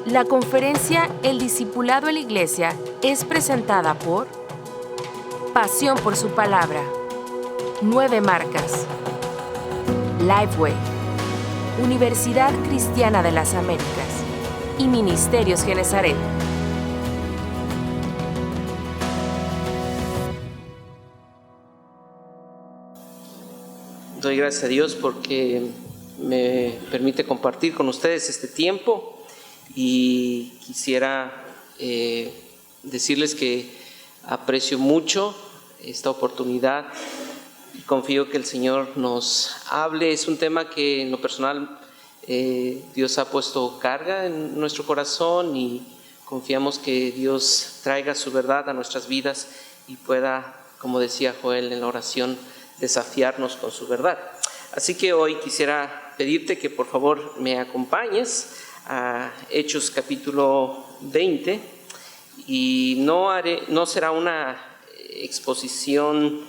La conferencia El Discipulado en la Iglesia es presentada por Pasión por su Palabra, 9 Marcas, Lifeway, Universidad Cristiana de las Américas y Ministerios Genezaret. Doy gracias a Dios porque me permite compartir con ustedes este tiempo y quisiera decirles que aprecio mucho esta oportunidad y confío que el Señor nos hable. Es un tema que en lo personal Dios ha puesto carga en nuestro corazón y confiamos que Dios traiga su verdad a nuestras vidas y pueda, como decía Joel en la oración, desafiarnos con su verdad. Así que hoy quisiera pedirte que por favor me acompañes a Hechos capítulo 20 y no será una exposición,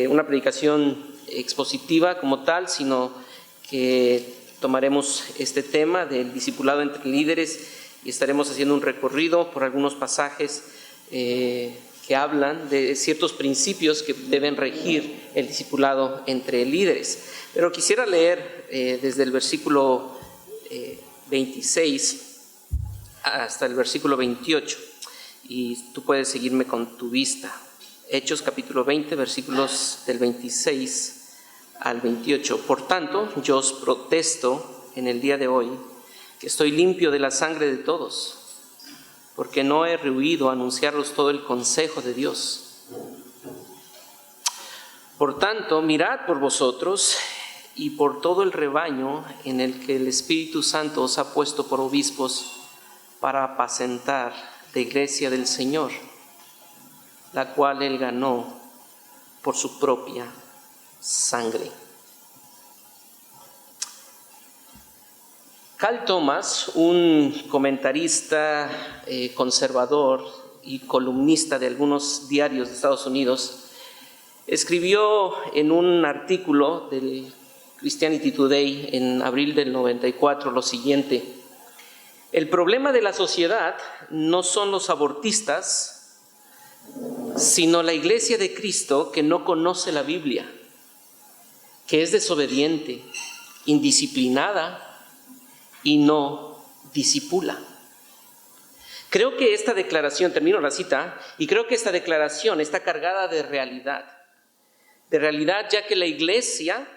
una predicación expositiva como tal, sino que tomaremos este tema del discipulado entre líderes y estaremos haciendo un recorrido por algunos pasajes que hablan de ciertos principios que deben regir el discipulado entre líderes. Pero quisiera leer desde el versículo 26 hasta el versículo 28 y tú puedes seguirme con tu vista. Hechos capítulo 20, versículos del 26 al 28. Por tanto, yo os protesto en el día de hoy que estoy limpio de la sangre de todos, porque no he rehuido anunciaros todo el consejo de Dios. Por tanto, mirad por vosotros y por todo el rebaño en el que el Espíritu Santo os ha puesto por obispos para apacentar la iglesia del Señor, la cual Él ganó por su propia sangre. Carl Thomas, un comentarista conservador y columnista de algunos diarios de Estados Unidos, escribió en un artículo del Christianity Today en abril del 94 lo siguiente: el problema de la sociedad no son los abortistas, sino la iglesia de Cristo que no conoce la Biblia, que es desobediente, indisciplinada y no discipula. Creo que esta declaración, termino la cita, y creo que esta declaración está cargada de realidad ya que la iglesia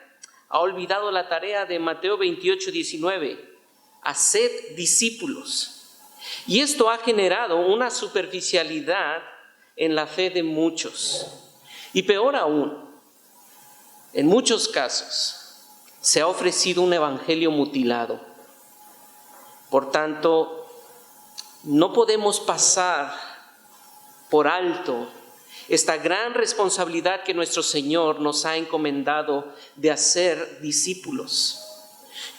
ha olvidado la tarea de Mateo 28, 19, haced discípulos. Y esto ha generado una superficialidad en la fe de muchos. Y peor aún, en muchos casos se ha ofrecido un evangelio mutilado. Por tanto, no podemos pasar por alto esta gran responsabilidad que nuestro Señor nos ha encomendado de hacer discípulos.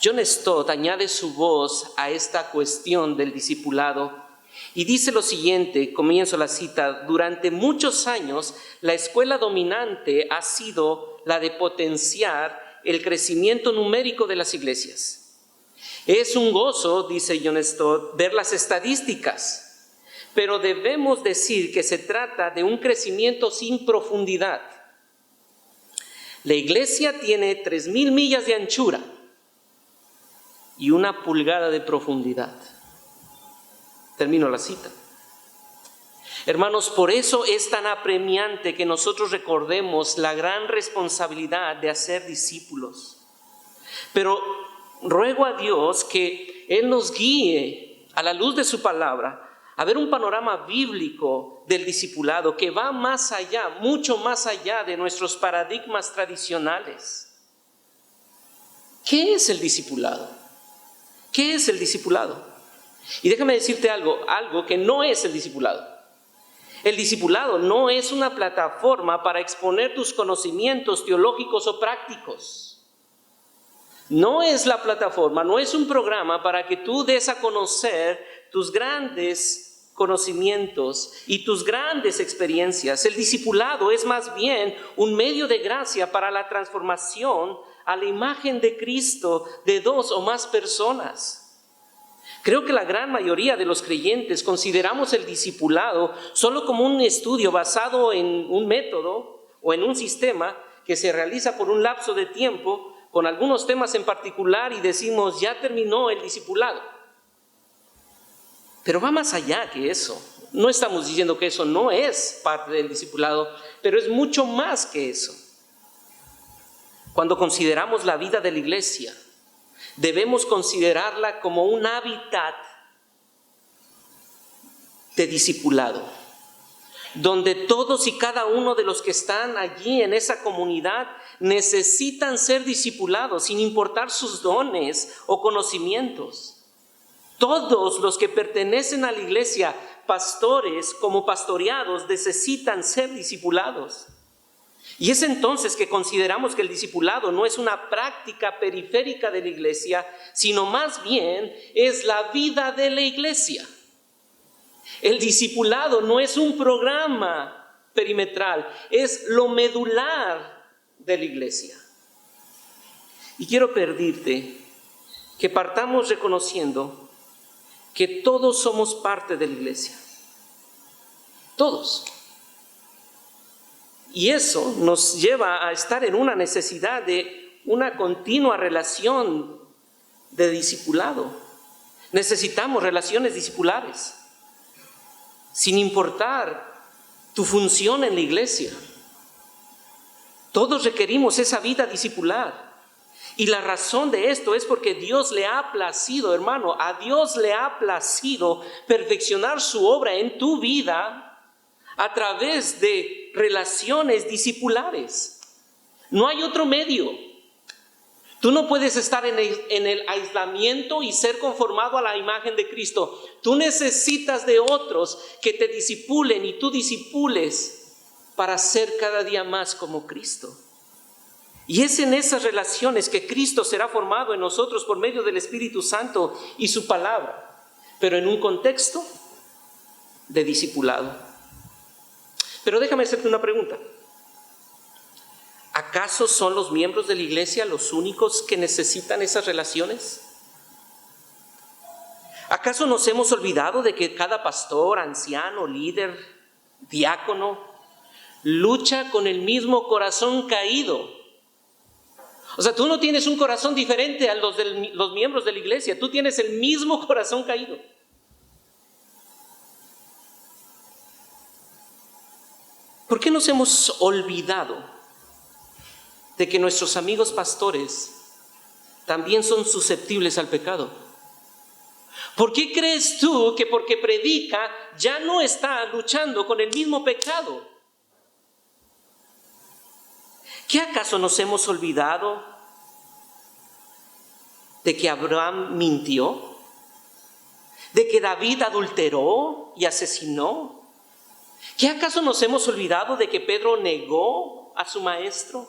John Stott añade su voz a esta cuestión del discipulado y dice lo siguiente, comienzo la cita: durante muchos años la escuela dominante ha sido la de potenciar el crecimiento numérico de las iglesias. Es un gozo, dice John Stott, ver las estadísticas, pero debemos decir que se trata de un crecimiento sin profundidad. La iglesia tiene 3,000 millas de anchura y 1 pulgada de profundidad. Termino la cita. Hermanos, por eso es tan apremiante que nosotros recordemos la gran responsabilidad de hacer discípulos. Pero ruego a Dios que Él nos guíe a la luz de su palabra a ver un panorama bíblico del discipulado que va más allá, mucho más allá de nuestros paradigmas tradicionales. ¿Qué es el discipulado? ¿Qué es el discipulado? Y déjame decirte algo que no es el discipulado. El discipulado no es una plataforma para exponer tus conocimientos teológicos o prácticos. No es la plataforma, no es un programa para que tú des a conocer tus grandes conocimientos y tus grandes experiencias. El discipulado es más bien un medio de gracia para la transformación a la imagen de Cristo de 2 o más personas. Creo que la gran mayoría de los creyentes consideramos el discipulado solo como un estudio basado en un método o en un sistema que se realiza por un lapso de tiempo con algunos temas en particular y decimos, ya terminó el discipulado. Pero va más allá que eso. No estamos diciendo que eso no es parte del discipulado, pero es mucho más que eso. Cuando consideramos la vida de la iglesia, debemos considerarla como un hábitat de discipulado, donde todos y cada uno de los que están allí en esa comunidad necesitan ser discipulados sin importar sus dones o conocimientos. Todos los que pertenecen a la iglesia, pastores como pastoreados, necesitan ser discipulados. Y es entonces que consideramos que el discipulado no es una práctica periférica de la iglesia, sino más bien es la vida de la iglesia. El discipulado no es un programa perimetral, es lo medular de la iglesia. Y quiero pedirte que partamos reconociendo que todos somos parte de la iglesia. Todos. Y eso nos lleva a estar en una necesidad de una continua relación de discipulado. Necesitamos relaciones discipulares, sin importar tu función en la iglesia. Todos requerimos esa vida discipular. Y la razón de esto es porque Dios le ha placido, hermano, a Dios le ha placido perfeccionar su obra en tu vida a través de relaciones discipulares. No hay otro medio. Tú no puedes estar en el aislamiento y ser conformado a la imagen de Cristo. Tú necesitas de otros que te discipulen y tú discipules para ser cada día más como Cristo. Y es en esas relaciones que Cristo será formado en nosotros por medio del Espíritu Santo y su palabra, pero en un contexto de discipulado. Pero déjame hacerte una pregunta. ¿Acaso son los miembros de la iglesia los únicos que necesitan esas relaciones? ¿Acaso nos hemos olvidado de que cada pastor, anciano, líder, diácono, lucha con el mismo corazón caído? O sea, tú no tienes un corazón diferente a los miembros de la iglesia, tú tienes el mismo corazón caído. ¿Por qué nos hemos olvidado de que nuestros amigos pastores también son susceptibles al pecado? ¿Por qué crees tú que porque predica ya no está luchando con el mismo pecado? ¿Qué acaso nos hemos olvidado de que Abraham mintió? ¿De que David adulteró y asesinó? ¿Qué acaso nos hemos olvidado de que Pedro negó a su maestro?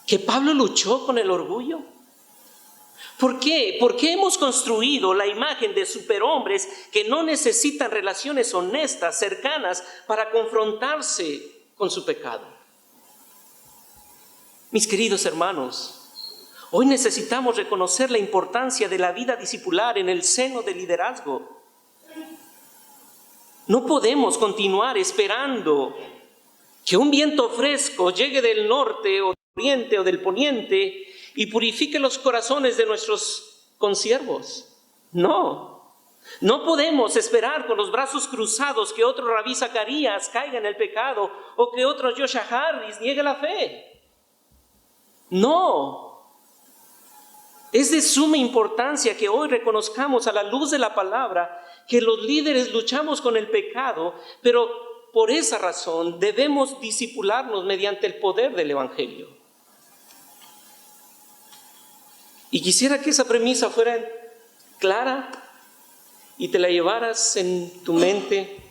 ¿Que Pablo luchó con el orgullo? ¿Por qué? ¿Por qué hemos construido la imagen de superhombres que no necesitan relaciones honestas, cercanas, para confrontarse con su pecado? Mis queridos hermanos, hoy necesitamos reconocer la importancia de la vida discipular en el seno del liderazgo. No podemos continuar esperando que un viento fresco llegue del norte o del oriente o del poniente y purifique los corazones de nuestros consiervos. No podemos esperar con los brazos cruzados que otro Rabí Zacarías caiga en el pecado o que otro Joshua Harris niegue la fe. No. Es de suma importancia que hoy reconozcamos a la luz de la palabra que los líderes luchamos con el pecado, pero por esa razón debemos discipularnos mediante el poder del Evangelio. Y quisiera que esa premisa fuera clara y te la llevaras en tu mente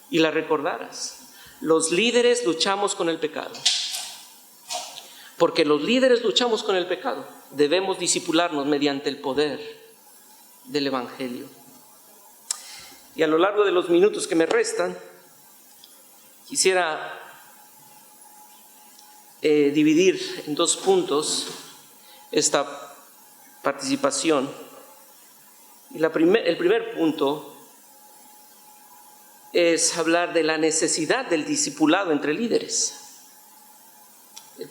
y la recordaras. Los líderes luchamos con el pecado. Porque los líderes luchamos con el pecado, debemos discipularnos mediante el poder del Evangelio. Y a lo largo de los minutos que me restan, quisiera dividir en 2 puntos esta participación Y el primer punto es hablar de la necesidad del discipulado entre líderes.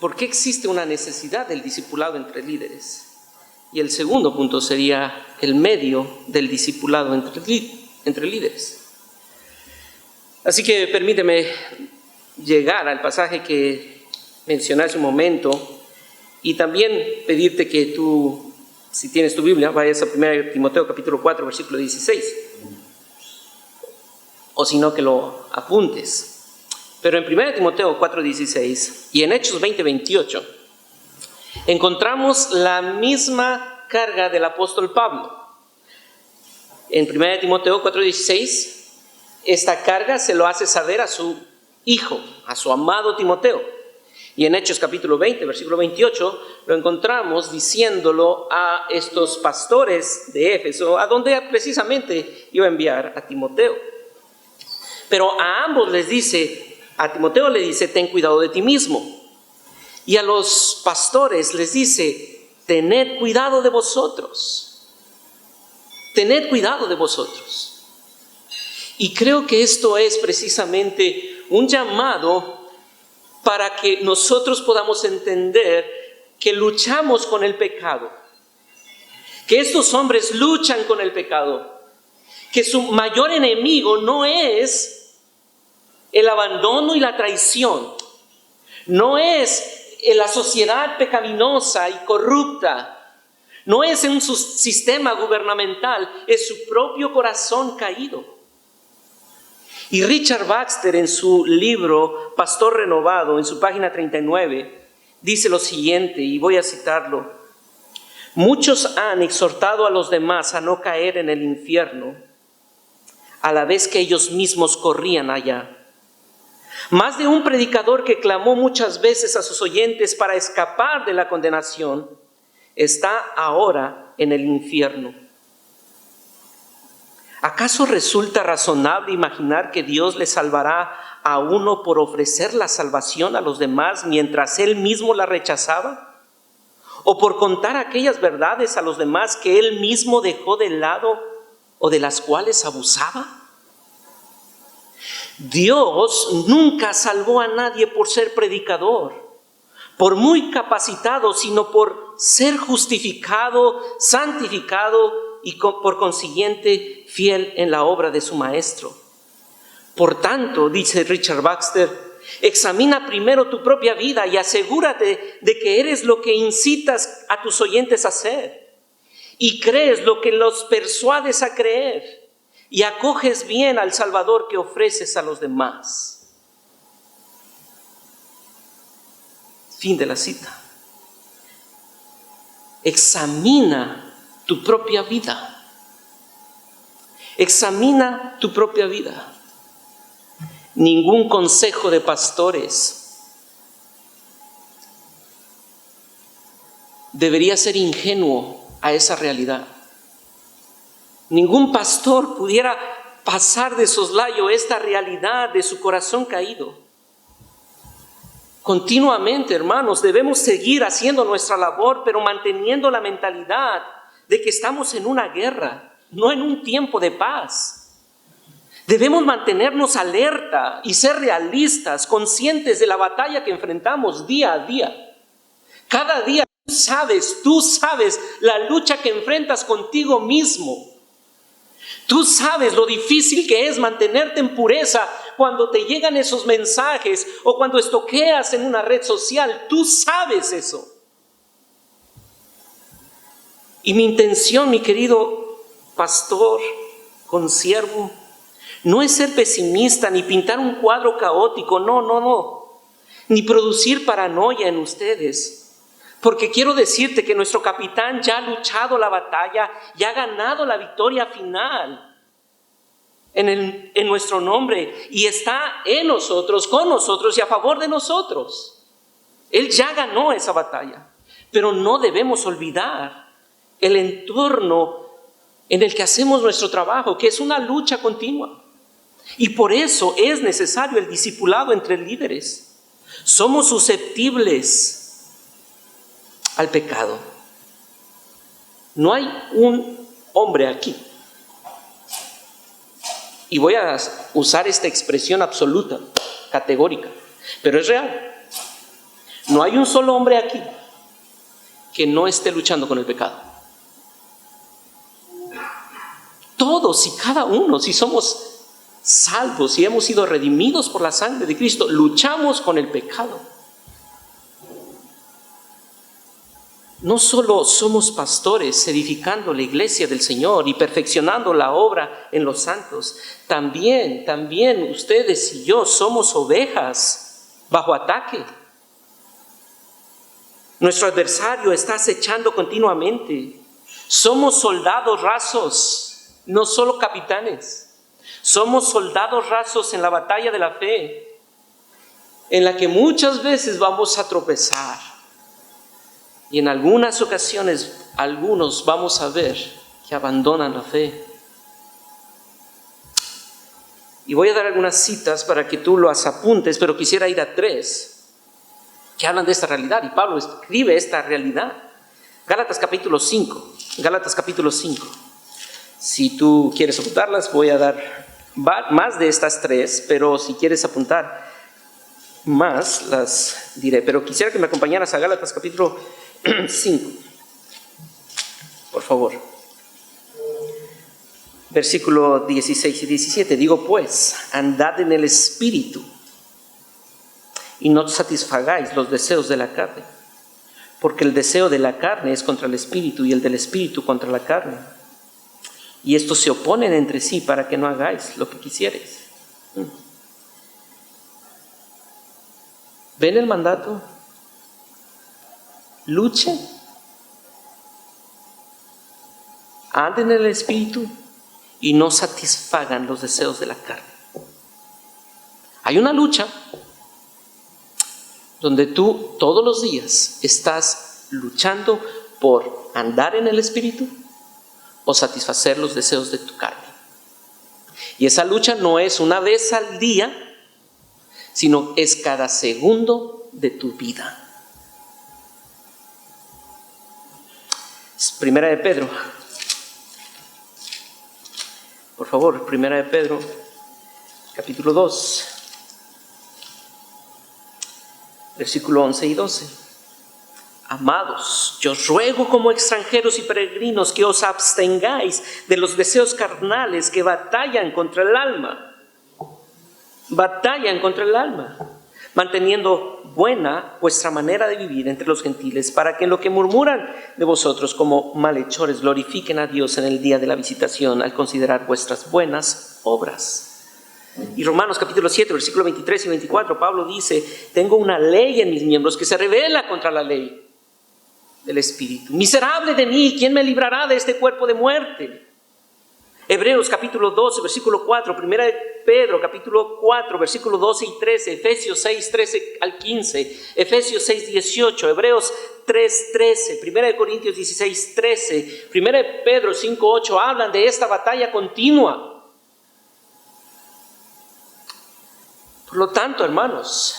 ¿Por qué existe una necesidad del discipulado entre líderes? Y el segundo punto sería el medio del discipulado entre líderes. Así que permíteme llegar al pasaje que mencioné hace un momento y también pedirte que tú, si tienes tu Biblia, vayas a 1 Timoteo capítulo 4, versículo 16. O si no, que lo apuntes. Pero en 1 Timoteo 4:16 y en Hechos 20:28 encontramos la misma carga del apóstol Pablo. En 1 Timoteo 4:16, esta carga se lo hace saber a su hijo, a su amado Timoteo. Y en Hechos capítulo 20, versículo 28, lo encontramos diciéndolo a estos pastores de Éfeso, a donde precisamente iba a enviar a Timoteo. Pero a ambos les dice, a Timoteo le dice, ten cuidado de ti mismo. Y a los pastores les dice, tened cuidado de vosotros. Tened cuidado de vosotros. Y creo que esto es precisamente un llamado para que nosotros podamos entender que luchamos con el pecado. Que estos hombres luchan con el pecado. Que su mayor enemigo no es el abandono y la traición. No es la sociedad pecaminosa y corrupta. No es un sistema gubernamental. Es su propio corazón caído. Y Richard Baxter, en su libro Pastor Renovado, en su página 39, dice lo siguiente, y voy a citarlo. Muchos han exhortado a los demás a no caer en el infierno, a la vez que ellos mismos corrían allá. Más de un predicador que clamó muchas veces a sus oyentes para escapar de la condenación, está ahora en el infierno. ¿Acaso resulta razonable imaginar que Dios le salvará a uno por ofrecer la salvación a los demás mientras Él mismo la rechazaba? ¿O por contar aquellas verdades a los demás que Él mismo dejó de lado o de las cuales abusaba? Dios nunca salvó a nadie por ser predicador, por muy capacitado, sino por ser justificado, santificado y por consiguiente fiel en la obra de su maestro. Por tanto, dice Richard Baxter, examina primero tu propia vida y asegúrate de que eres lo que incitas a tus oyentes a hacer y crees lo que los persuades a creer y acoges bien al Salvador que ofreces a los demás. Fin de la cita. Examina tu propia vida. Examina tu propia vida. Ningún consejo de pastores debería ser ingenuo a esa realidad. Ningún pastor pudiera pasar de soslayo esta realidad de su corazón caído. Continuamente, hermanos, debemos seguir haciendo nuestra labor, pero manteniendo la mentalidad de que estamos en una guerra, no en un tiempo de paz. Debemos mantenernos alerta y ser realistas, conscientes de la batalla que enfrentamos día a día. Cada día tú sabes la lucha que enfrentas contigo mismo. Tú sabes lo difícil que es mantenerte en pureza cuando te llegan esos mensajes o cuando estoqueas en una red social. Tú sabes eso. Y mi intención, mi querido pastor, consiervo, no es ser pesimista ni pintar un cuadro caótico, no, ni producir paranoia en ustedes. Porque quiero decirte que nuestro capitán ya ha luchado la batalla y ha ganado la victoria final en nuestro nombre y está en nosotros, con nosotros y a favor de nosotros. Él ya ganó esa batalla, pero no debemos olvidar el entorno en el que hacemos nuestro trabajo, que es una lucha continua. Y por eso es necesario el discipulado entre líderes. Somos susceptibles al pecado. No hay un hombre aquí Y voy a usar esta expresión absoluta, categórica, pero es real. No hay un solo hombre aquí que no esté luchando con el pecado. Todos y cada uno, si somos salvos y hemos sido redimidos por la sangre de Cristo, luchamos con el pecado. No solo somos pastores edificando la iglesia del Señor y perfeccionando la obra en los santos, también ustedes y yo somos ovejas bajo ataque. Nuestro adversario está acechando continuamente. Somos soldados rasos, no solo capitanes. Somos soldados rasos en la batalla de la fe, en la que muchas veces vamos a tropezar. Y en algunas ocasiones, algunos vamos a ver que abandonan la fe. Y voy a dar algunas citas para que tú las apuntes, pero quisiera ir a 3 que hablan de esta realidad. Y Pablo escribe esta realidad. Gálatas capítulo 5. Gálatas capítulo 5. Si tú quieres apuntarlas, voy a dar más de estas 3, pero si quieres apuntar más, las diré. Pero quisiera que me acompañaras a Gálatas capítulo 5, por favor. Versículo 16 y 17. Digo pues, andad en el Espíritu y no satisfagáis los deseos de la carne, porque el deseo de la carne es contra el Espíritu y el del Espíritu contra la carne. Y estos se oponen entre sí para que no hagáis lo que quisierais. ¿Ven el mandato? Luchen, anden en el Espíritu y no satisfagan los deseos de la carne. Hay una lucha donde tú todos los días estás luchando por andar en el Espíritu o satisfacer los deseos de tu carne. Y esa lucha no es una vez al día, sino es cada segundo de tu vida. Primera de Pedro, por favor, Primera de Pedro, capítulo 2, versículo 11 y 12. Amados, yo os ruego como extranjeros y peregrinos que os abstengáis de los deseos carnales que batallan contra el alma. Batallan contra el alma, manteniendo buena vuestra manera de vivir entre los gentiles, para que en lo que murmuran de vosotros como malhechores glorifiquen a Dios en el día de la visitación al considerar vuestras buenas obras. Y Romanos capítulo 7, versículo 23 y 24, Pablo dice: tengo una ley en mis miembros que se rebela contra la ley del Espíritu. Miserable de mí, ¿quién me librará de este cuerpo de muerte? Hebreos capítulo 12, versículo 4, Primera de Pedro capítulo 4, versículo 12 y 13, Efesios 6, 13 al 15, Efesios 6, 18, Hebreos 3, 13, Primera de Corintios 16, 13, Primera de Pedro 5, 8, hablan de esta batalla continua. Por lo tanto, hermanos,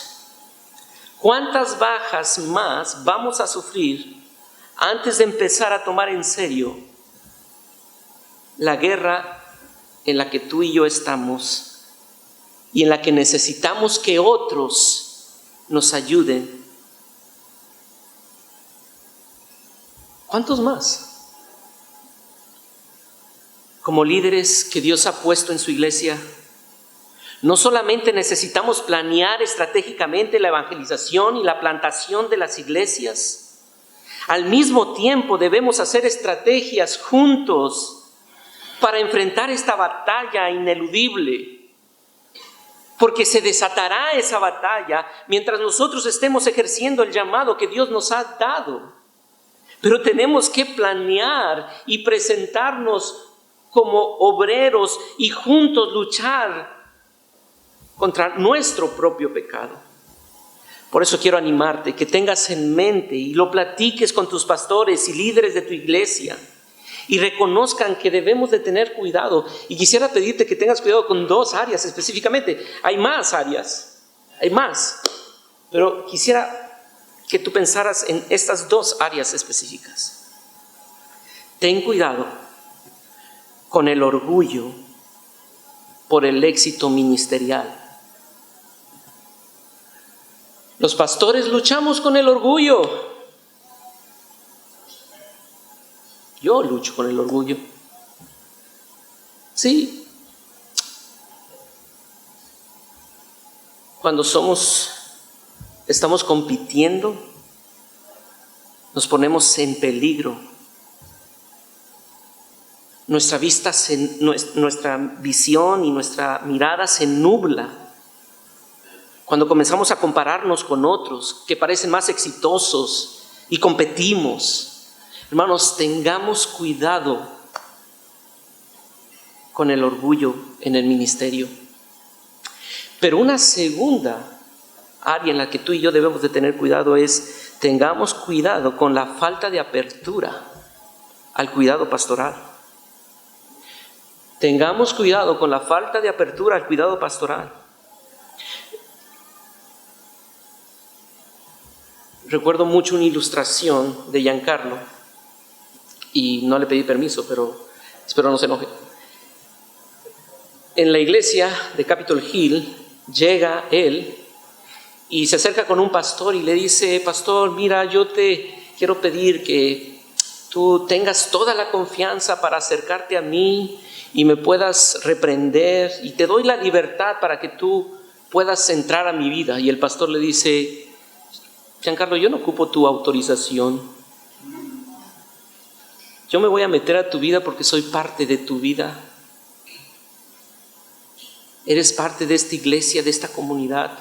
¿cuántas bajas más vamos a sufrir antes de empezar a tomar en serio la guerra en la que tú y yo estamos y en la que necesitamos que otros nos ayuden? ¿Cuántos más? Como líderes que Dios ha puesto en su iglesia, no solamente necesitamos planear estratégicamente la evangelización y la plantación de las iglesias, al mismo tiempo debemos hacer estrategias juntos para enfrentar esta batalla ineludible, porque se desatará esa batalla mientras nosotros estemos ejerciendo el llamado que Dios nos ha dado. Pero tenemos que planear y presentarnos como obreros y juntos luchar contra nuestro propio pecado. Por eso quiero animarte, que tengas en mente y lo platiques con tus pastores y líderes de tu iglesia, y reconozcan que debemos de tener cuidado. Y quisiera pedirte que tengas cuidado con 2 áreas específicamente. Hay más áreas, hay más, pero quisiera que tú pensaras en estas 2 áreas específicas. Ten cuidado con el orgullo por el éxito ministerial. Los pastores luchamos con el orgullo. Yo lucho con el orgullo. Sí. Cuando estamos compitiendo, nos ponemos en peligro. Nuestra visión y nuestra mirada se nubla cuando comenzamos a compararnos con otros que parecen más exitosos y competimos. Hermanos, tengamos cuidado con el orgullo en el ministerio. Pero una segunda área en la que tú y yo debemos de tener cuidado es: tengamos cuidado con la falta de apertura al cuidado pastoral. Tengamos cuidado con la falta de apertura al cuidado pastoral. Recuerdo mucho una ilustración de Giancarlo, y no le pedí permiso, pero espero no se enoje. En la iglesia de Capitol Hill llega él y se acerca con un pastor y le dice: pastor, mira, yo te quiero pedir que tú tengas toda la confianza para acercarte a mí y me puedas reprender, y te doy la libertad para que tú puedas entrar a mi vida. Y el pastor le dice: Giancarlo, yo no ocupo tu autorización. Yo me voy a meter a tu vida porque soy parte de tu vida. Eres parte de esta iglesia, de esta comunidad.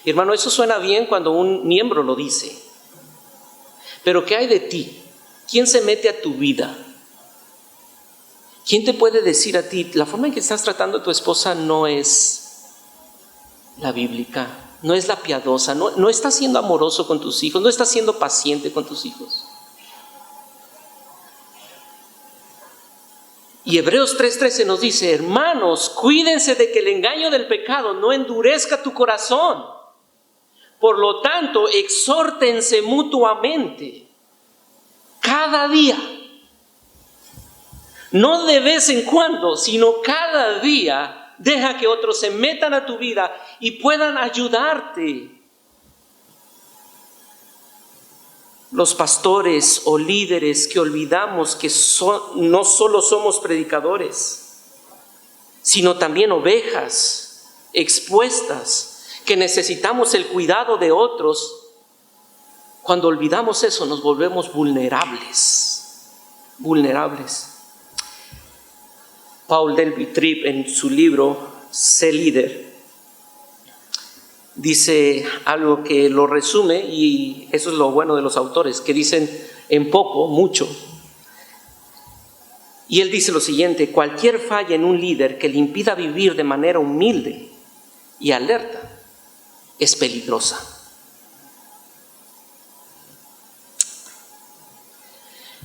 Y hermano, eso suena bien cuando un miembro lo dice. Pero ¿qué hay de ti? ¿Quién se mete a tu vida? ¿Quién te puede decir a ti: la forma en que estás tratando a tu esposa no es la bíblica, no es la piadosa, no estás siendo amoroso con tus hijos, no estás siendo paciente con tus hijos? Y Hebreos 3:13 nos dice: hermanos, cuídense de que el engaño del pecado no endurezca tu corazón. Por lo tanto, exhórtense mutuamente cada día. No de vez en cuando, sino cada día. Deja que otros se metan a tu vida y puedan ayudarte. Los pastores o líderes que olvidamos que no solo somos predicadores, sino también ovejas expuestas, que necesitamos el cuidado de otros. Cuando olvidamos eso, nos volvemos vulnerables. Paul Delby Tripp, en su libro Sé líder, dice algo que lo resume, y eso es lo bueno de los autores, que dicen en poco, mucho. Y él dice lo siguiente: cualquier falla en un líder que le impida vivir de manera humilde y alerta es peligrosa.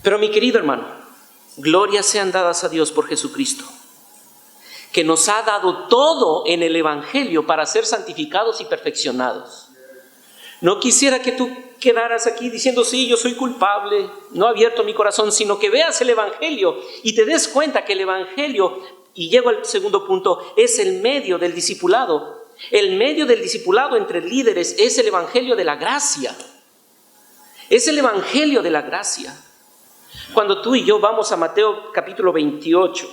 Pero mi querido hermano, glorias sean dadas a Dios por Jesucristo, que nos ha dado todo en el Evangelio para ser santificados y perfeccionados. No quisiera que tú quedaras aquí diciendo: sí, yo soy culpable, no he abierto mi corazón, sino que veas el Evangelio y te des cuenta que el Evangelio, y llego al segundo punto, es el medio del discipulado. El medio del discipulado entre líderes es el Evangelio de la gracia. Es el Evangelio de la gracia. Cuando tú y yo vamos a Mateo capítulo 28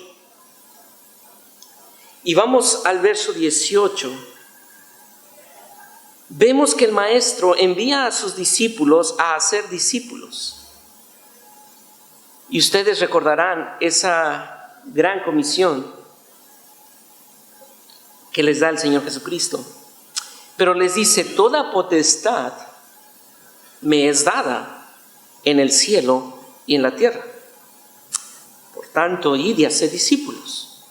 y vamos al verso 18, vemos que el maestro envía a sus discípulos a hacer discípulos. Y ustedes recordarán esa gran comisión que les da el Señor Jesucristo. Pero les dice: toda potestad me es dada en el cielo y en la tierra. Por tanto, id y haced discípulos.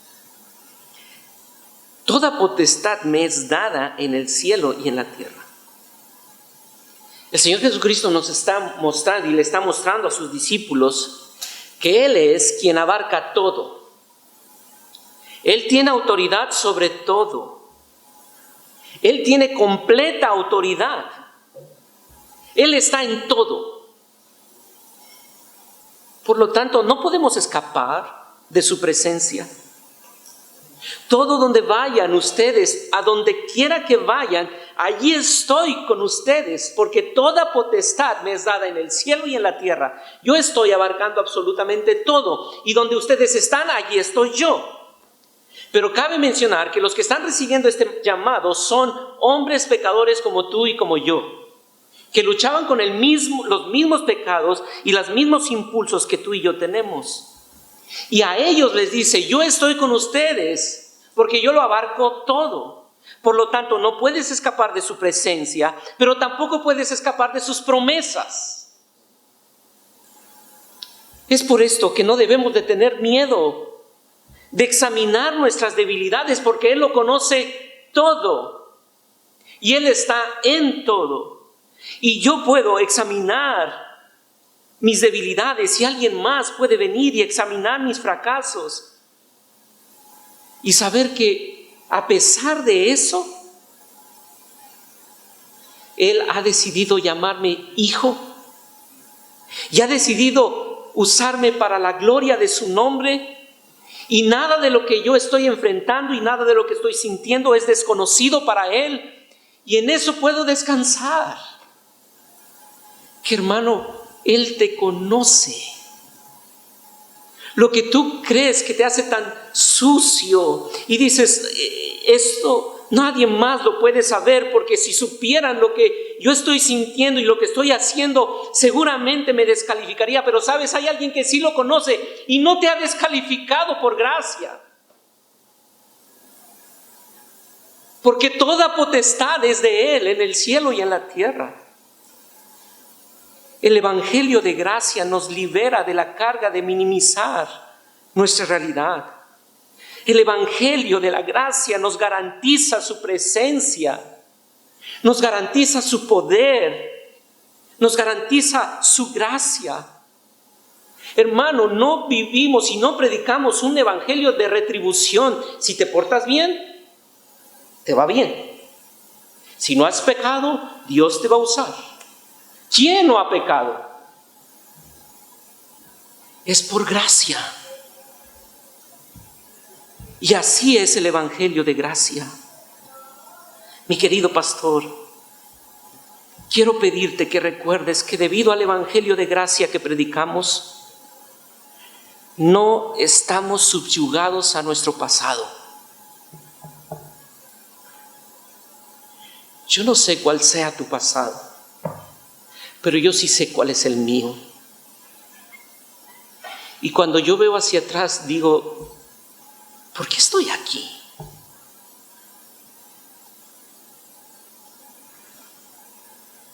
Toda potestad me es dada en el cielo y en la tierra. El Señor Jesucristo nos está mostrando y le está mostrando a sus discípulos que Él es quien abarca todo. Él tiene autoridad sobre todo. Él tiene completa autoridad. Él está en todo. Por lo tanto, no podemos escapar de su presencia. Todo donde vayan ustedes, a donde quiera que vayan, allí estoy con ustedes, porque toda potestad me es dada en el cielo y en la tierra. Yo estoy abarcando absolutamente todo, y donde ustedes están, allí estoy yo. Pero cabe mencionar que los que están recibiendo este llamado son hombres pecadores como tú y como yo, que luchaban con los mismos pecados y los mismos impulsos que tú y yo tenemos. Y a ellos les dice: yo estoy con ustedes porque yo lo abarco todo. Por lo tanto, no puedes escapar de su presencia, pero tampoco puedes escapar de sus promesas. Es por esto que no debemos de tener miedo de examinar nuestras debilidades, porque Él lo conoce todo y Él está en todo. Y yo puedo examinar mis debilidades y alguien más puede venir y examinar mis fracasos y saber que a pesar de eso, Él ha decidido llamarme hijo y ha decidido usarme para la gloria de su nombre. Y nada de lo que yo estoy enfrentando y nada de lo que estoy sintiendo es desconocido para Él. Y en eso puedo descansar. Que hermano, Él te conoce. Lo que tú crees que te hace tan sucio y dices: esto nadie más lo puede saber, porque si supieran lo que yo estoy sintiendo y lo que estoy haciendo, seguramente me descalificaría. Pero sabes, hay alguien que sí lo conoce y no te ha descalificado por gracia. Porque toda potestad es de Él en el cielo y en la tierra. El Evangelio de gracia nos libera de la carga de minimizar nuestra realidad. El Evangelio de la gracia nos garantiza su presencia, nos garantiza su poder, nos garantiza su gracia. Hermano, no vivimos y no predicamos un evangelio de retribución. Si te portas bien, te va bien. Si no has pecado, Dios te va a usar. ¿Quién no ha pecado? Es por gracia. Y así es el evangelio de gracia. Mi querido pastor, quiero pedirte que recuerdes que debido al evangelio de gracia que predicamos, no estamos subyugados a nuestro pasado. Yo no sé cuál sea tu pasado, pero yo sí sé cuál es el mío. Y cuando yo veo hacia atrás, digo: ¿por qué estoy aquí?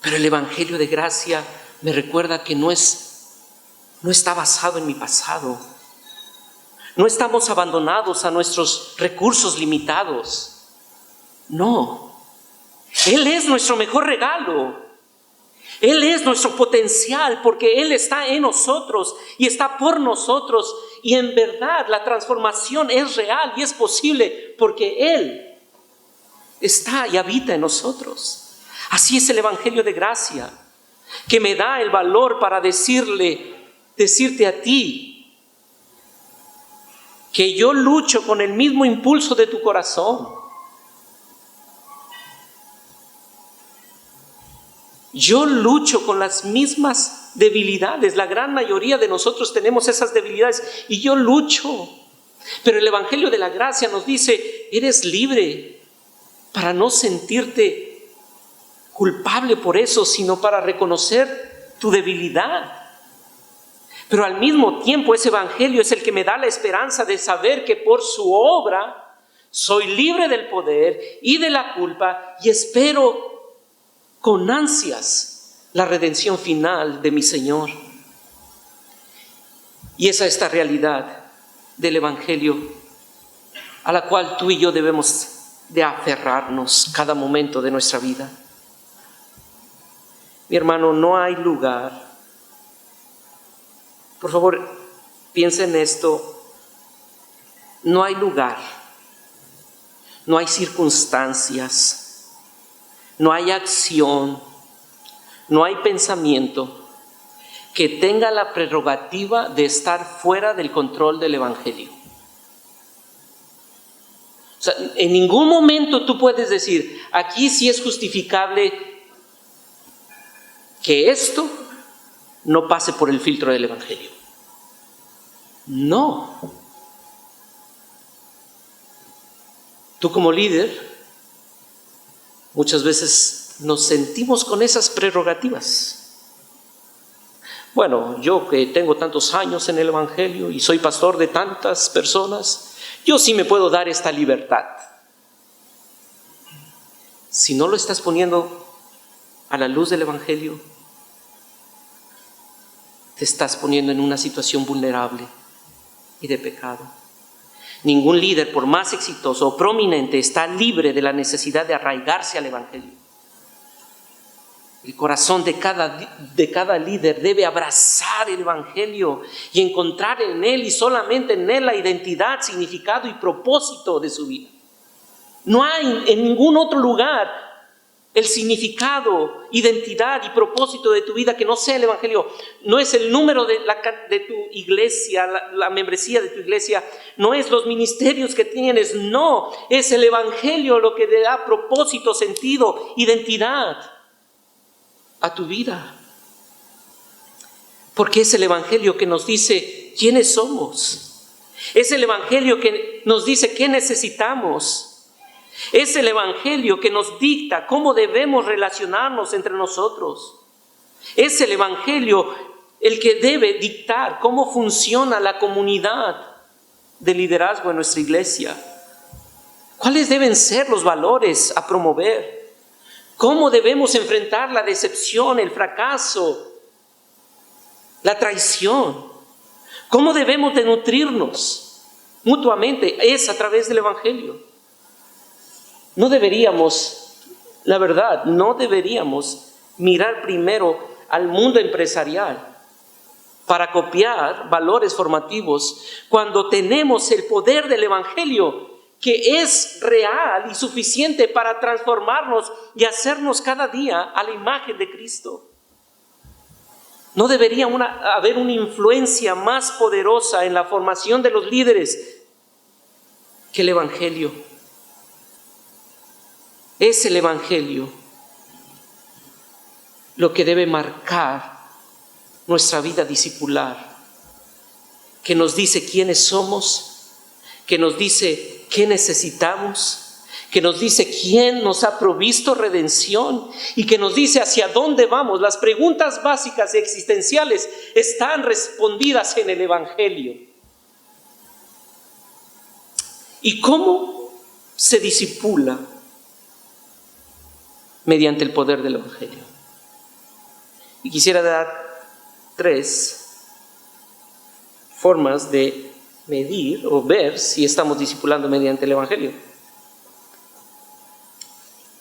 Pero el evangelio de gracia me recuerda que no está basado en mi pasado. No estamos abandonados a nuestros recursos limitados. No. Él es nuestro mejor regalo. Él es nuestro potencial, porque Él está en nosotros y está por nosotros. Y en verdad la transformación es real y es posible porque Él está y habita en nosotros. Así es el evangelio de gracia, que me da el valor para decirte a ti que yo lucho con el mismo impulso de tu corazón. Yo lucho con las mismas debilidades. La gran mayoría de nosotros tenemos esas debilidades y yo lucho. Pero el evangelio de la gracia nos dice: eres libre para no sentirte culpable por eso, sino para reconocer tu debilidad. Pero al mismo tiempo ese evangelio es el que me da la esperanza de saber que por su obra soy libre del poder y de la culpa, y espero con ansias la redención final de mi Señor. Y esa es esta realidad del evangelio a la cual tú y yo debemos de aferrarnos cada momento de nuestra vida. Mi hermano, no hay lugar. Por favor, piensa en esto. No hay lugar, no hay circunstancias, no hay acción, no hay pensamiento que tenga la prerrogativa de estar fuera del control del evangelio. O sea, en ningún momento tú puedes decir, aquí sí es justificable que esto no pase por el filtro del Evangelio. No. Tú como líder, muchas veces nos sentimos con esas prerrogativas. Bueno, yo que tengo tantos años en el Evangelio y soy pastor de tantas personas, yo sí me puedo dar esta libertad. Si no lo estás poniendo a la luz del Evangelio, te estás poniendo en una situación vulnerable y de pecado. Ningún líder, por más exitoso o prominente, está libre de la necesidad de arraigarse al Evangelio. El corazón de cada líder debe abrazar el Evangelio y encontrar en él y solamente en él la identidad, significado y propósito de su vida. No hay en ningún otro lugar el significado, identidad y propósito de tu vida que no sea el Evangelio. No es el número de tu iglesia, la membresía de tu iglesia, no es los ministerios que tienes, no, es el Evangelio lo que le da propósito, sentido, identidad a tu vida. Porque es el Evangelio que nos dice quiénes somos. Es el Evangelio que nos dice qué necesitamos. Es el Evangelio que nos dicta cómo debemos relacionarnos entre nosotros. Es el Evangelio el que debe dictar cómo funciona la comunidad de liderazgo en nuestra iglesia. ¿Cuáles deben ser los valores a promover? ¿Cómo debemos enfrentar la decepción, el fracaso, la traición? ¿Cómo debemos de nutrirnos mutuamente? Es a través del Evangelio. No deberíamos, la verdad, no deberíamos mirar primero al mundo empresarial para copiar valores formativos cuando tenemos el poder del Evangelio que es real y suficiente para transformarnos y hacernos cada día a la imagen de Cristo. No debería haber una influencia más poderosa en la formación de los líderes que el Evangelio. Es el Evangelio lo que debe marcar nuestra vida discipular, que nos dice quiénes somos, que nos dice qué necesitamos, que nos dice quién nos ha provisto redención y que nos dice hacia dónde vamos. Las preguntas básicas y existenciales están respondidas en el Evangelio. ¿Y cómo se discipula? Mediante el poder del Evangelio. Y quisiera dar 3 formas de medir o ver si estamos discipulando mediante el Evangelio.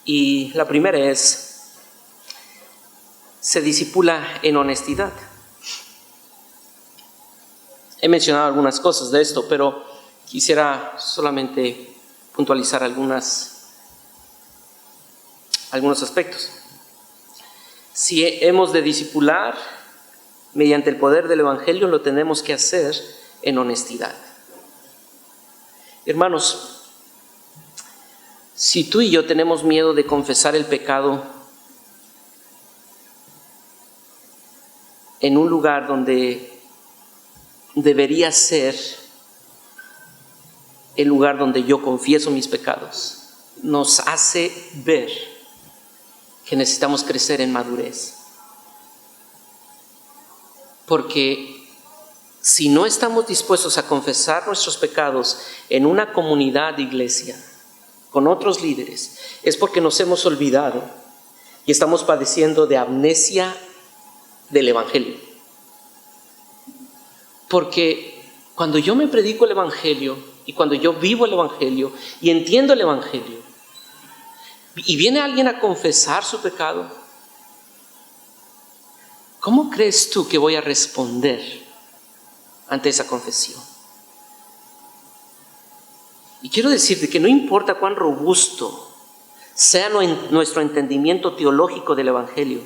Y la primera es, se discipula en honestidad. He mencionado algunas cosas de esto, pero quisiera solamente puntualizar algunos aspectos. Si hemos de discipular mediante el poder del Evangelio, lo tenemos que hacer en honestidad. Hermanos, si tú y yo tenemos miedo de confesar el pecado en un lugar donde debería ser el lugar donde yo confieso mis pecados, nos hace ver que necesitamos crecer en madurez. Porque si no estamos dispuestos a confesar nuestros pecados en una comunidad de iglesia, con otros líderes, es porque nos hemos olvidado y estamos padeciendo de amnesia del Evangelio. Porque cuando yo me predico el Evangelio y cuando yo vivo el Evangelio y entiendo el Evangelio, y viene alguien a confesar su pecado, ¿cómo crees tú que voy a responder ante esa confesión? Y quiero decirte que no importa cuán robusto sea nuestro entendimiento teológico del Evangelio,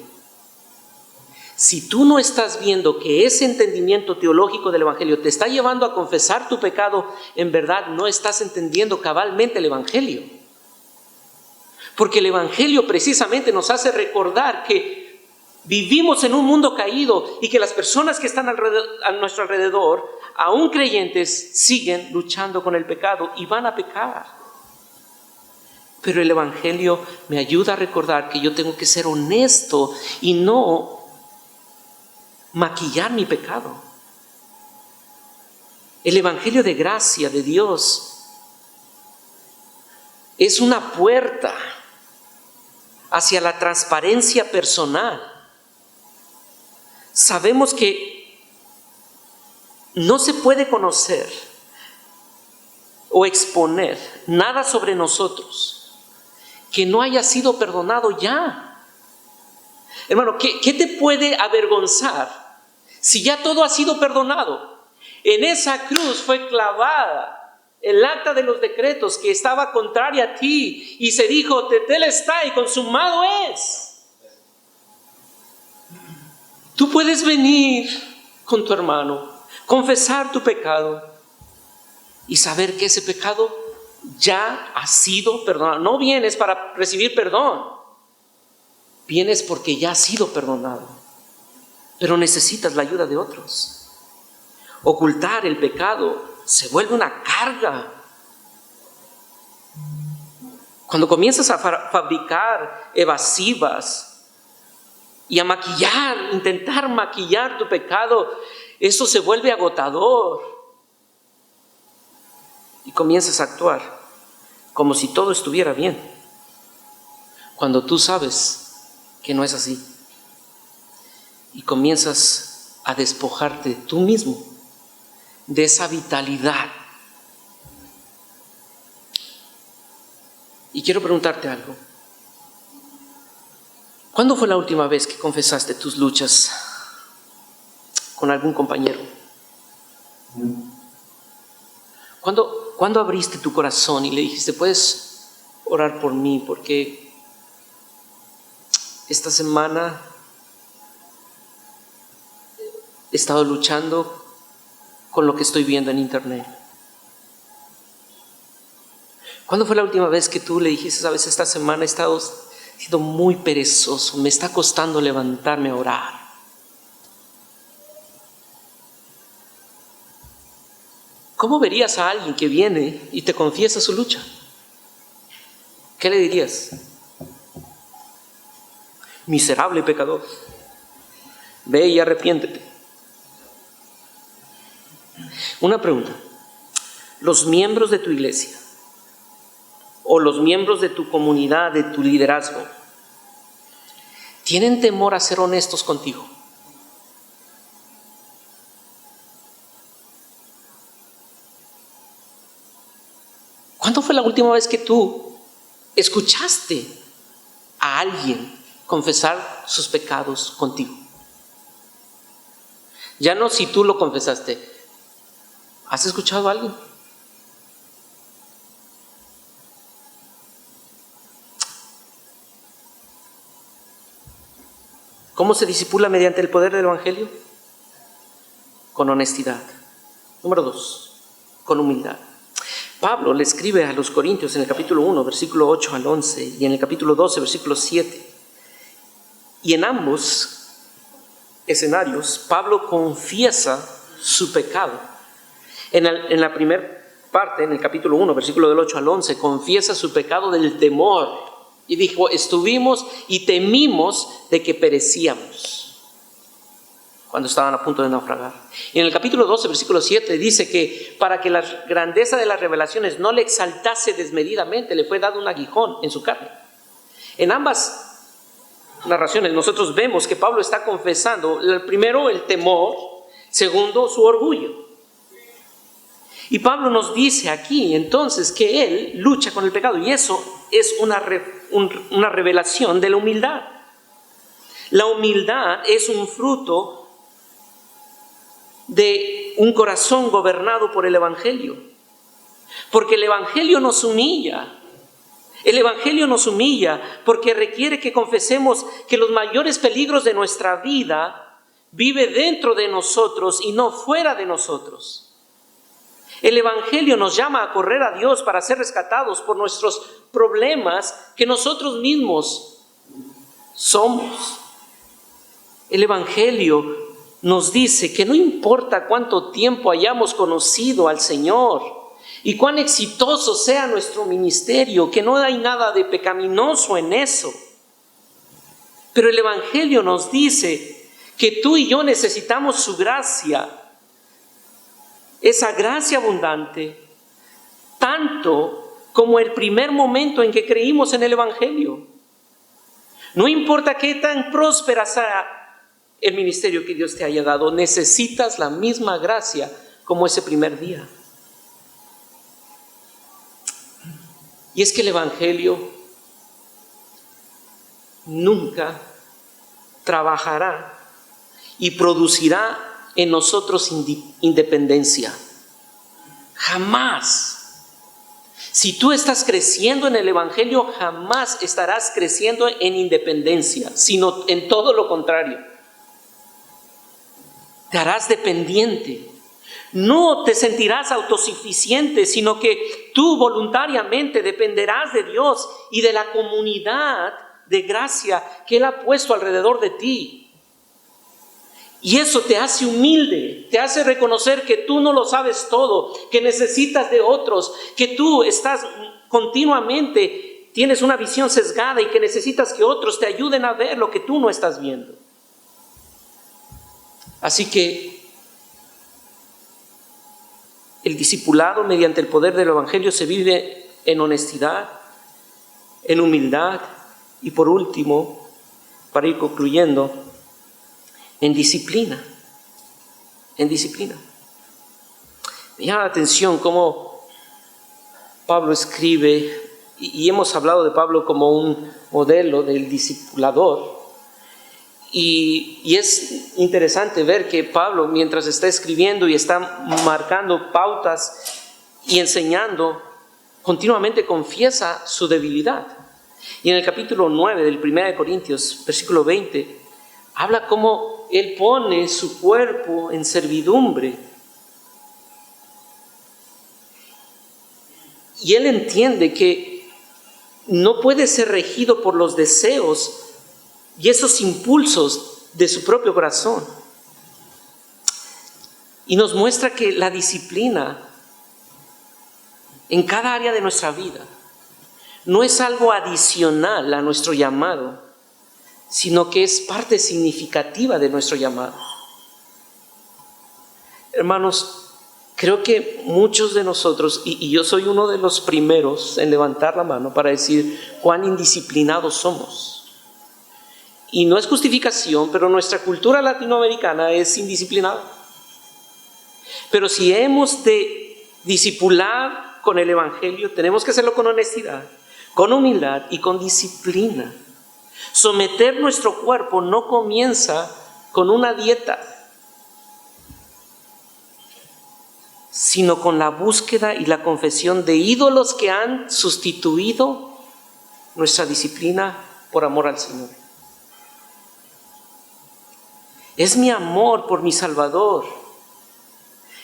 Si tú no estás viendo que ese entendimiento teológico del Evangelio te está llevando a confesar tu pecado, en verdad no estás entendiendo cabalmente el Evangelio. Porque el Evangelio precisamente nos hace recordar que vivimos en un mundo caído y que las personas que están a nuestro alrededor, aún creyentes, siguen luchando con el pecado y van a pecar. Pero el Evangelio me ayuda a recordar que yo tengo que ser honesto y no maquillar mi pecado. El Evangelio de gracia de Dios es una puerta hacia la transparencia personal. Sabemos que no se puede conocer o exponer nada sobre nosotros que no haya sido perdonado ya. Hermano, ¿qué te puede avergonzar si ya todo ha sido perdonado? En esa cruz fue clavada el acta de los decretos que estaba contraria a ti y se dijo, tetelestai, consumado es. Tú puedes venir con tu hermano, confesar tu pecado y saber que ese pecado ya ha sido perdonado. No vienes para recibir perdón, vienes porque ya ha sido perdonado, pero necesitas la ayuda de otros. Ocultar el pecado se vuelve una carga. Cuando comienzas a fabricar evasivas y a maquillar, intentar maquillar tu pecado, eso se vuelve agotador. Y comienzas a actuar como si todo estuviera bien, cuando tú sabes que no es así. Y comienzas a despojarte tú mismo de esa vitalidad. Y quiero preguntarte algo. ¿Cuándo fue la última vez que confesaste tus luchas con algún compañero? ¿Cuándo abriste tu corazón y le dijiste, puedes orar por mí porque esta semana he estado luchando con lo que estoy viendo en internet? ¿Cuándo fue la última vez que tú le dijiste, sabes, esta semana he estado siendo muy perezoso, me está costando levantarme a orar? ¿Cómo verías a alguien que viene y te confiesa su lucha? ¿Qué le dirías? Miserable pecador, ve y arrepiéntete. Una pregunta. ¿Los miembros de tu iglesia o los miembros de tu comunidad, de tu liderazgo, tienen temor a ser honestos contigo? ¿Cuándo fue la última vez que tú escuchaste a alguien confesar sus pecados contigo? Ya no si tú lo confesaste. ¿Has escuchado a alguien? ¿Cómo se discipula mediante el poder del Evangelio? Con honestidad. Número 2, con humildad. Pablo le escribe a los Corintios en el capítulo 1, versículo 8 al 11, y en el capítulo 12, versículo 7. Y en ambos escenarios, Pablo confiesa su pecado. En la primera parte, en el capítulo 1, versículo del 8 al 11, confiesa su pecado del temor. Y dijo, estuvimos y temimos de que perecíamos cuando estaban a punto de naufragar. Y en el capítulo 12, versículo 7, dice que para que la grandeza de las revelaciones no le exaltase desmedidamente, le fue dado un aguijón en su carne. En ambas narraciones nosotros vemos que Pablo está confesando, primero, el temor, segundo, su orgullo. Y Pablo nos dice aquí entonces que él lucha con el pecado, y eso es una revelación de la humildad. La humildad es un fruto de un corazón gobernado por el Evangelio, porque el Evangelio nos humilla. El Evangelio nos humilla porque requiere que confesemos que los mayores peligros de nuestra vida vive dentro de nosotros y no fuera de nosotros. El Evangelio nos llama a correr a Dios para ser rescatados por nuestros problemas que nosotros mismos somos. El Evangelio nos dice que no importa cuánto tiempo hayamos conocido al Señor y cuán exitoso sea nuestro ministerio, que no hay nada de pecaminoso en eso. Pero el Evangelio nos dice que tú y yo necesitamos su gracia, esa gracia abundante, tanto como el primer momento en que creímos en el Evangelio. No importa qué tan próspera sea el ministerio que Dios te haya dado, necesitas la misma gracia como ese primer día. Y es que el Evangelio nunca trabajará y producirá en nosotros independencia. Jamás. Si tú estás creciendo en el Evangelio, jamás estarás creciendo en independencia, sino en todo lo contrario. Te harás dependiente. No te sentirás autosuficiente, sino que tú voluntariamente dependerás de Dios y de la comunidad de gracia que Él ha puesto alrededor de ti. Y eso te hace humilde, te hace reconocer que tú no lo sabes todo, que necesitas de otros, que tú estás continuamente, tienes una visión sesgada y que necesitas que otros te ayuden a ver lo que tú no estás viendo. Así que el discipulado mediante el poder del Evangelio se vive en honestidad, en humildad y por último, para ir concluyendo, en disciplina. En disciplina. Me llama la atención cómo Pablo escribe, y hemos hablado de Pablo como un modelo del discipulador. Y es interesante ver que Pablo, mientras está escribiendo y está marcando pautas y enseñando, continuamente confiesa su debilidad. Y en el capítulo 9 del 1 Corintios, versículo 20, habla cómo él pone su cuerpo en servidumbre. Y él entiende que no puede ser regido por los deseos y esos impulsos de su propio corazón. Y nos muestra que la disciplina en cada área de nuestra vida no es algo adicional a nuestro llamado, sino que es parte significativa de nuestro llamado. Hermanos, creo que muchos de nosotros, y yo soy uno de los primeros en levantar la mano para decir cuán indisciplinados somos. Y no es justificación, pero nuestra cultura latinoamericana es indisciplinada. Pero si hemos de discipular con el Evangelio, tenemos que hacerlo con honestidad, con humildad y con disciplina. Someter nuestro cuerpo no comienza con una dieta, sino con la búsqueda y la confesión de ídolos que han sustituido nuestra disciplina por amor al Señor. Es mi amor por mi Salvador.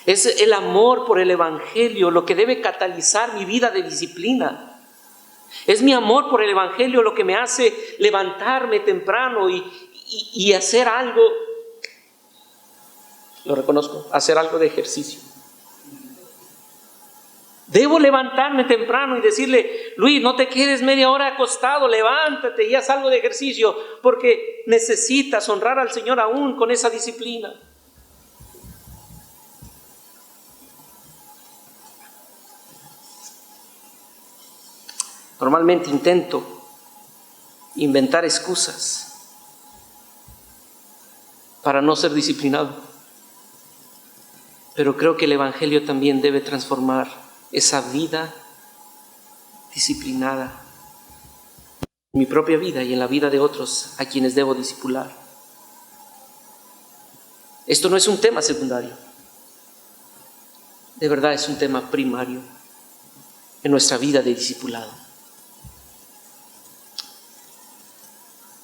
Es el amor por el Evangelio lo que debe catalizar mi vida de disciplina. Es mi amor por el Evangelio lo que me hace levantarme temprano y hacer algo, lo reconozco, hacer algo de ejercicio. Debo levantarme temprano y decirle: Luis, no te quedes media hora acostado, levántate y haz algo de ejercicio, porque necesitas honrar al Señor aún con esa disciplina. Normalmente intento inventar excusas para no ser disciplinado, pero creo que el Evangelio también debe transformar esa vida disciplinada en mi propia vida y en la vida de otros a quienes debo discipular. Esto no es un tema secundario, de verdad es un tema primario en nuestra vida de discipulado.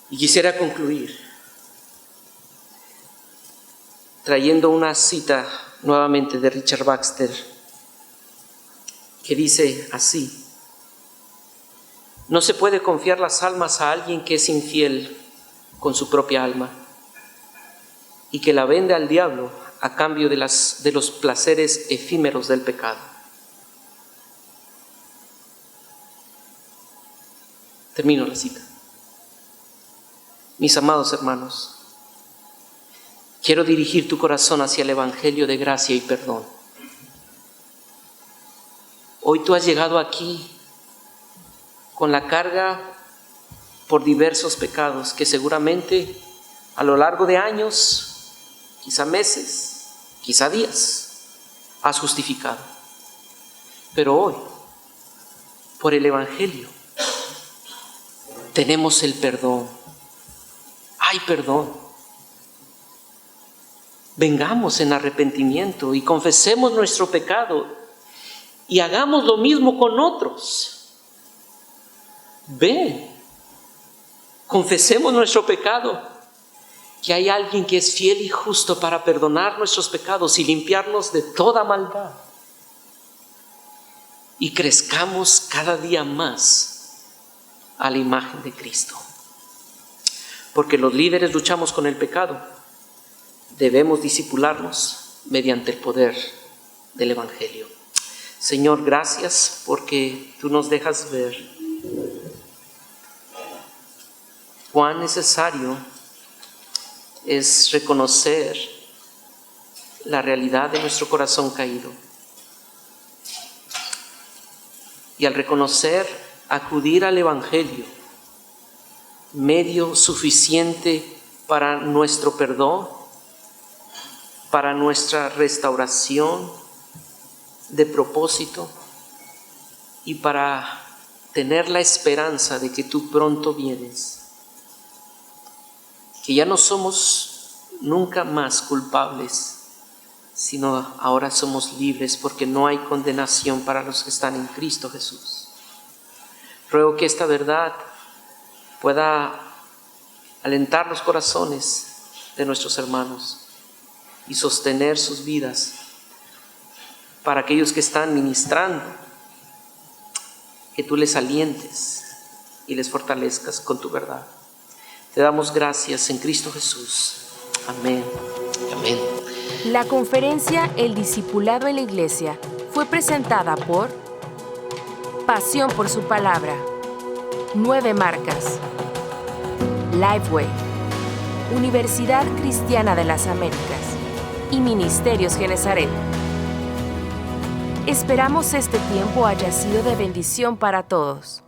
Y quisiera concluir trayendo una cita nuevamente de Richard Baxter, que dice así: no se puede confiar las almas a alguien que es infiel con su propia alma y que la vende al diablo a cambio de los placeres efímeros del pecado. Termino la cita. Mis amados hermanos, quiero dirigir tu corazón hacia el Evangelio de gracia y perdón. Hoy tú has llegado aquí con la carga por diversos pecados que seguramente a lo largo de años, quizá meses, quizá días, has justificado. Pero hoy, por el Evangelio, tenemos el perdón. Hay perdón. Vengamos en arrepentimiento y confesemos nuestro pecado y hagamos lo mismo con otros. Ven, confesemos nuestro pecado, que hay alguien que es fiel y justo para perdonar nuestros pecados y limpiarnos de toda maldad. Y crezcamos cada día más a la imagen de Cristo. Porque los líderes luchamos con el pecado. Debemos discipularnos mediante el poder del Evangelio. Señor, gracias porque tú nos dejas ver cuán necesario es reconocer la realidad de nuestro corazón caído. Y al reconocer, acudir al Evangelio, medio suficiente para nuestro perdón, para nuestra restauración de propósito y para tener la esperanza de que tú pronto vienes. Que ya no somos nunca más culpables, sino ahora somos libres porque no hay condenación para los que están en Cristo Jesús. Ruego que esta verdad pueda alentar los corazones de nuestros hermanos y sostener sus vidas para aquellos que están ministrando, que tú les alientes y les fortalezcas con tu verdad. Te damos gracias en Cristo Jesús. Amén. Amén. La conferencia El Discipulado en la Iglesia fue presentada por Pasión por su Palabra, 9 Marcas, Lifeway, Universidad Cristiana de las Américas y Ministerios Genezaret. Esperamos este tiempo haya sido de bendición para todos.